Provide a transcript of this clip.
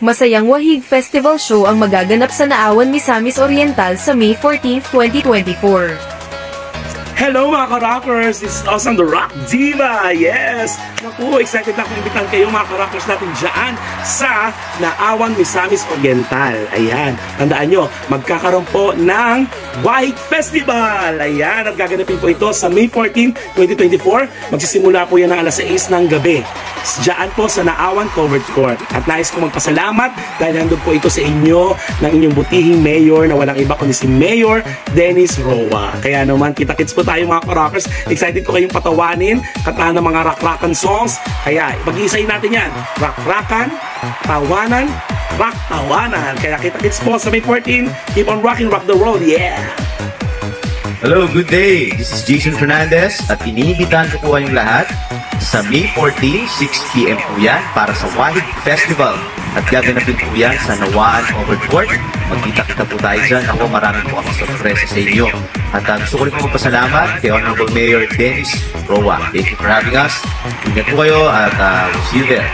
Masayang Wahig Festival Show ang magaganap sa Naawan, Misamis Oriental sa May 14, 2024. Hello mga ka-rockers! This is Awesome the Rock Diva! Yes! Naku, excited na akong imbitan kayo mga ka-rockers natin dyan sa Naawan, Misamis Oriental. Ayan, tandaan nyo, magkakaroon po ng Wahig Festival! Ayan, at gaganapin po ito sa May 14, 2024. Magsisimula po yan ng alas 6 ng gabi. Diyan po sa Naawan Covered Court. At nais kong magpasalamat dahil nandun po ito sa inyo ng inyong butihing mayor na walang iba kundi si Mayor Dennis Roa. Kaya naman, kita-kits po tayo mga ka-rockers. Excited ko kayong patawanin, kataan ng mga rock-rockan songs. Kaya pag-iisayin natin yan. Rock-rockan, tawanan, rock-tawanan. Kaya kita-kits po sa May 14. Keep on rocking, rock the world. Yeah! Hello, good day! This is Jason Fernandez at iniimbitahan ko po kayong lahat sa May 14, 6 p.m. po yan para sa Wahig Festival. At gaganapin po yan sa Nawaan Covered Court. Magkita-kita po tayo dyan. Ako, marami po akong sorpresa sa inyo. At gusto ko rin po magpasalamat kay Honorable Mayor Dennis Roa. Thank you for having us. Ingat po kayo at we'll see you there.